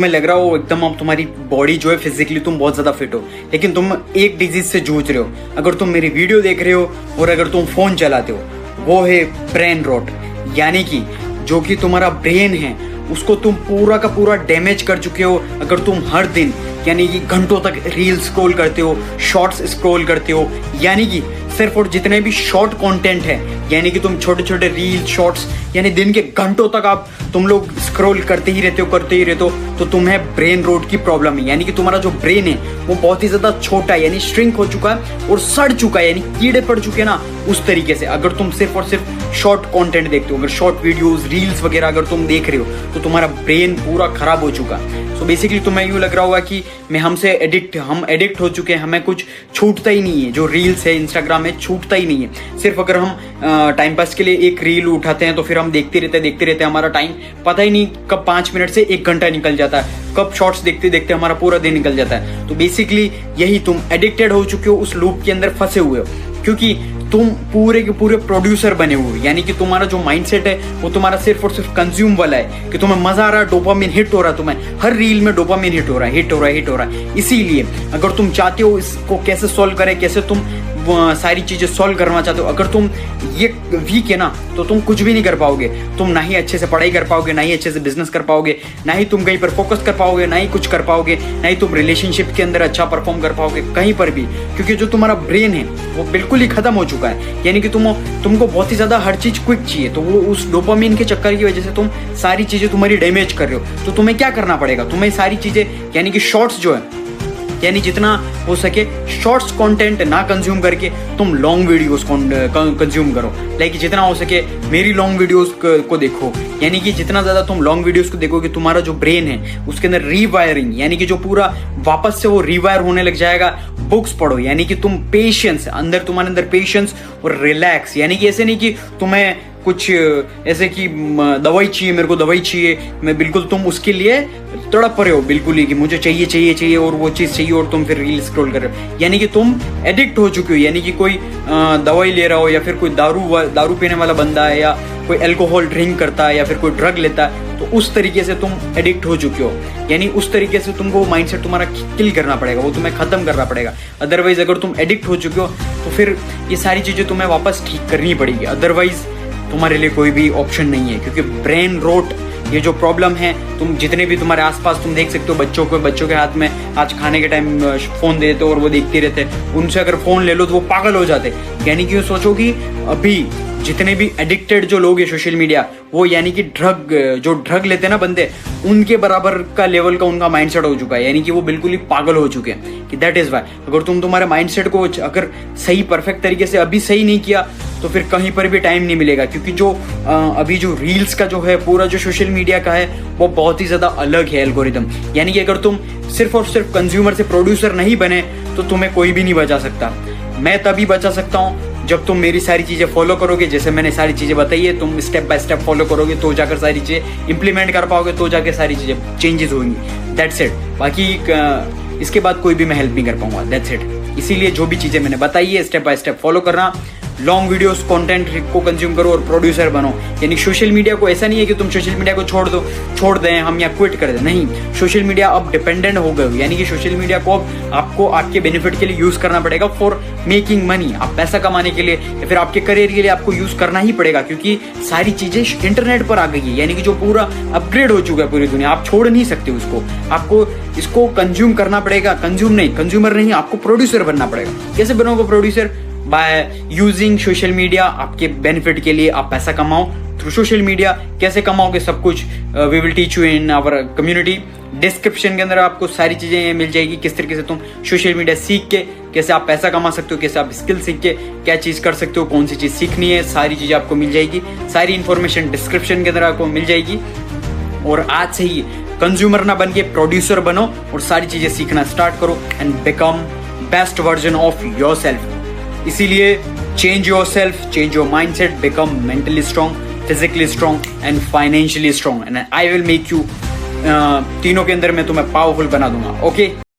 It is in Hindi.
तुम्हें लग रहा हो एकदम अब तुम्हारी बॉडी जो है फिजिकली तुम बहुत ज्यादा फिट हो, लेकिन तुम एक डिजीज से जूझ रहे हो। अगर तुम मेरी वीडियो देख रहे हो और अगर तुम फोन चलाते हो, वो है ब्रेन रॉट। यानी कि जो कि तुम्हारा ब्रेन है उसको तुम पूरा का पूरा डैमेज कर चुके हो। अगर तुम हर दिन यानी कि घंटों तक रील स्क्रॉल करते हो, शॉर्ट्स स्क्रॉल करते हो, यानी कि सिर्फ और जितने भी शॉर्ट कंटेंट है, यानी कि तुम छोटे छोटे रील शॉर्ट्स यानी दिन के घंटों तक आप तुम लोग स्क्रॉल करते ही रहते हो, तो तुम्हें ब्रेन रॉट की प्रॉब्लम है। यानी कि तुम्हारा जो ब्रेन है वो बहुत ही ज्यादा छोटा है, यानी श्रिंक हो चुका है और सड़ चुका है, यानी कीड़े पड़ चुके हैं ना, उस तरीके से। अगर तुम सिर्फ और सिर्फ शॉर्ट कंटेंट देखते हो, अगर शॉर्ट वीडियोस रील्स वगैरह अगर तुम देख रहे हो, तो तुम्हारा ब्रेन पूरा खराब हो चुका है। सो बेसिकली तुम्हें यूँ लग रहा होगा कि हम एडिक्ट हो चुके हैं, हमें कुछ छूटता ही नहीं है। जो रील्स है इंस्टाग्राम में छूटता ही नहीं है। सिर्फ अगर हम टाइम पास के लिए एक रील उठाते हैं तो फिर हम देखते रहते हैं, हमारा टाइम पता ही नहीं कब 5 मिनट से 1 घंटा निकल जाता है, कब शॉर्ट्स देखते देखते हमारा पूरा दिन निकल जाता है। तो बेसिकली यही तुम एडिक्टेड हो चुके हो, उस लूप के अंदर फंसे हुए हो, क्योंकि तुम पूरे के पूरे प्रोड्यूसर बने हुए हो। यानी कि तुम्हारा जो माइंडसेट है वो तुम्हारा सिर्फ और सिर्फ कंज्यूम वाला है, कि तुम्हें मजा आ रहा है, डोपामिन हिट हो रहा है, तुम्हें हर रील में डोपामिन हिट हो रहा है। इसीलिए अगर तुम चाहते हो इसको कैसे सॉल्व करें, कैसे तुम सारी चीजें सॉल्व करना चाहते हो, अगर तुम ये वीक है ना, तो तुम कुछ भी नहीं कर पाओगे। तुम ना ही अच्छे से पढ़ाई कर पाओगे, ना ही अच्छे से बिजनेस कर पाओगे, ना ही तुम कहीं पर फोकस कर पाओगे, ना ही कुछ कर पाओगे, ना ही तुम रिलेशनशिप के अंदर अच्छा परफॉर्म कर पाओगे कहीं पर भी, क्योंकि जो तुम्हारा ब्रेन है वो बिल्कुल ही खत्म हो चुका है। यानी कि तुमको बहुत ही ज्यादा हर चीज क्विक चाहिए, तो वो उस डोपामिन के चक्कर की वजह से तुम सारी चीजें तुम्हारी डैमेज कर रहे हो। तो तुम्हें क्या करना पड़ेगा, तुम्हें सारी चीजें यानी कि शॉर्ट्स जो है, यानी जितना हो सके शॉर्ट्स कंटेंट ना कंज्यूम करके तुम लॉन्ग वीडियोस कंज्यूम करो। लाइक जितना हो सके मेरी लॉन्ग वीडियोस को देखो। यानी कि जितना ज्यादा तुम लॉन्ग वीडियोस को देखोगे, तुम्हारा जो ब्रेन है उसके अंदर रीवायरिंग, यानी कि जो पूरा वापस से वो रीवायर होने लग जाएगा। बुक्स पढ़ो, यानी कि तुम पेशेंस तुम्हारे अंदर पेशेंस और रिलैक्स, यानी कि ऐसे नहीं कि तुम्हें कुछ ऐसे कि दवाई चाहिए, मेरे को दवाई चाहिए, मैं बिल्कुल तुम उसके लिए तड़प रहे हो बिल्कुल ही कि मुझे चाहिए और वो चीज़ चाहिए, और तुम फिर रील स्क्रॉल कर रहे हो। यानी कि तुम एडिक्ट हो चुके हो। यानी कि कोई दवाई ले रहा हो, या फिर कोई दारू पीने वाला बंदा है, या कोई अल्कोहल ड्रिंक करता है, या फिर कोई ड्रग लेता है, तो उस तरीके से तुम एडिक्ट हो चुके हो। यानी उस तरीके से तुमको माइंडसेट तुम्हारा किल करना पड़ेगा, वो तुम्हें खत्म करना पड़ेगा। अदरवाइज अगर तुम एडिक्ट हो चुके हो तो फिर ये सारी चीज़ें तुम्हें वापस ठीक करनी पड़ेगी, अदरवाइज तुम्हारे लिए कोई भी ऑप्शन नहीं है। क्योंकि ब्रेन रोट ये जो प्रॉब्लम है, तुम जितने भी तुम्हारे आसपास तुम देख सकते हो, बच्चों के हाथ में आज खाने के टाइम फोन देते हो और वो देखते रहते हैं, उनसे अगर फोन ले लो तो वो पागल हो जाते। यानी कि सोचो कि अभी जितने भी एडिक्टेड जो लोग हैं सोशल मीडिया, वो यानी कि ड्रग लेते हैं ना बंदे, उनके बराबर का लेवल का उनका माइंडसेट हो चुका है। यानी कि वो बिल्कुल ही पागल हो चुके हैं। कि दैट इज वाई अगर तुम तुम्हारे माइंडसेट को अगर सही परफेक्ट तरीके से अभी सही नहीं किया, तो फिर कहीं पर भी टाइम नहीं मिलेगा। क्योंकि जो अभी जो रील्स का जो है, पूरा जो सोशल मीडिया का है, वो बहुत ही ज्यादा अलग है एल्गोरिदम। यानी कि अगर तुम सिर्फ और सिर्फ कंज्यूमर से प्रोड्यूसर नहीं बने, तो तुम्हें कोई भी नहीं बचा सकता। मैं तभी बचा सकता हूँ जब तुम मेरी सारी चीजें फॉलो करोगे, जैसे मैंने सारी चीजें बताई है, तुम स्टेप बाय स्टेप फॉलो करोगे तो जाकर सारी चीजें इंप्लीमेंट कर पाओगे, तो जाकर सारी चीजें चेंजेस होंगी। That's it. बाकी इसके बाद कोई भी मैं हेल्प नहीं कर पाऊंगा। That's it. इसीलिए जो भी चीजें मैंने बताई है स्टेप बाय स्टेप फॉलो करना, लॉन्ग वीडियोस कंटेंट को कंज्यूम करो और प्रोड्यूसर बनो। यानी सोशल मीडिया को ऐसा नहीं है कि तुम सोशल मीडिया को छोड़ दें हम, या क्विट कर दें। नहीं, सोशल मीडिया अब डिपेंडेंट हो गए हो। यानी कि सोशल मीडिया को अब आपको आपके बेनिफिट के लिए यूज करना पड़ेगा, फॉर मेकिंग मनी। आप पैसा कमाने के लिए या फिर आपके करियर के लिए आपको यूज करना ही पड़ेगा, क्योंकि सारी चीजें इंटरनेट पर आ गई है। यानी कि जो पूरा अपग्रेड हो चुका है पूरी दुनिया, आप छोड़ नहीं सकते उसको। आपको इसको कंज्यूम करना पड़ेगा। कंज्यूमर नहीं, आपको प्रोड्यूसर बनना पड़ेगा। कैसे बनोगे producer? By using social media. आपके बेनिफिट के लिए आप पैसा कमाओ थ्रू सोशल मीडिया। कैसे कमाओगे सब कुछ we will teach you in our community. Description के अंदर आपको सारी चीजें मिल जाएगी, किस तरीके से तुम सोशल मीडिया सीख के कैसे आप पैसा कमा सकते हो, कैसे आप स्किल सीख के क्या चीज कर सकते हो, कौन सी चीज सीखनी है, सारी चीजें आपको मिल जाएगी। सारी इंफॉर्मेशन डिस्क्रिप्शन के अंदर आपको मिल जाएगी। और आज से ही कंज्यूमर ना बन के प्रोड्यूसर बनो और सारी चीजें सीखना स्टार्ट करो and become best version of yourself. इसीलिए change yourself, change your mindset, become mentally strong, physically strong and financially strong, and I will make you तीनों के अंदर मैं तुम्हें पावरफुल बना दूंगा। ओके।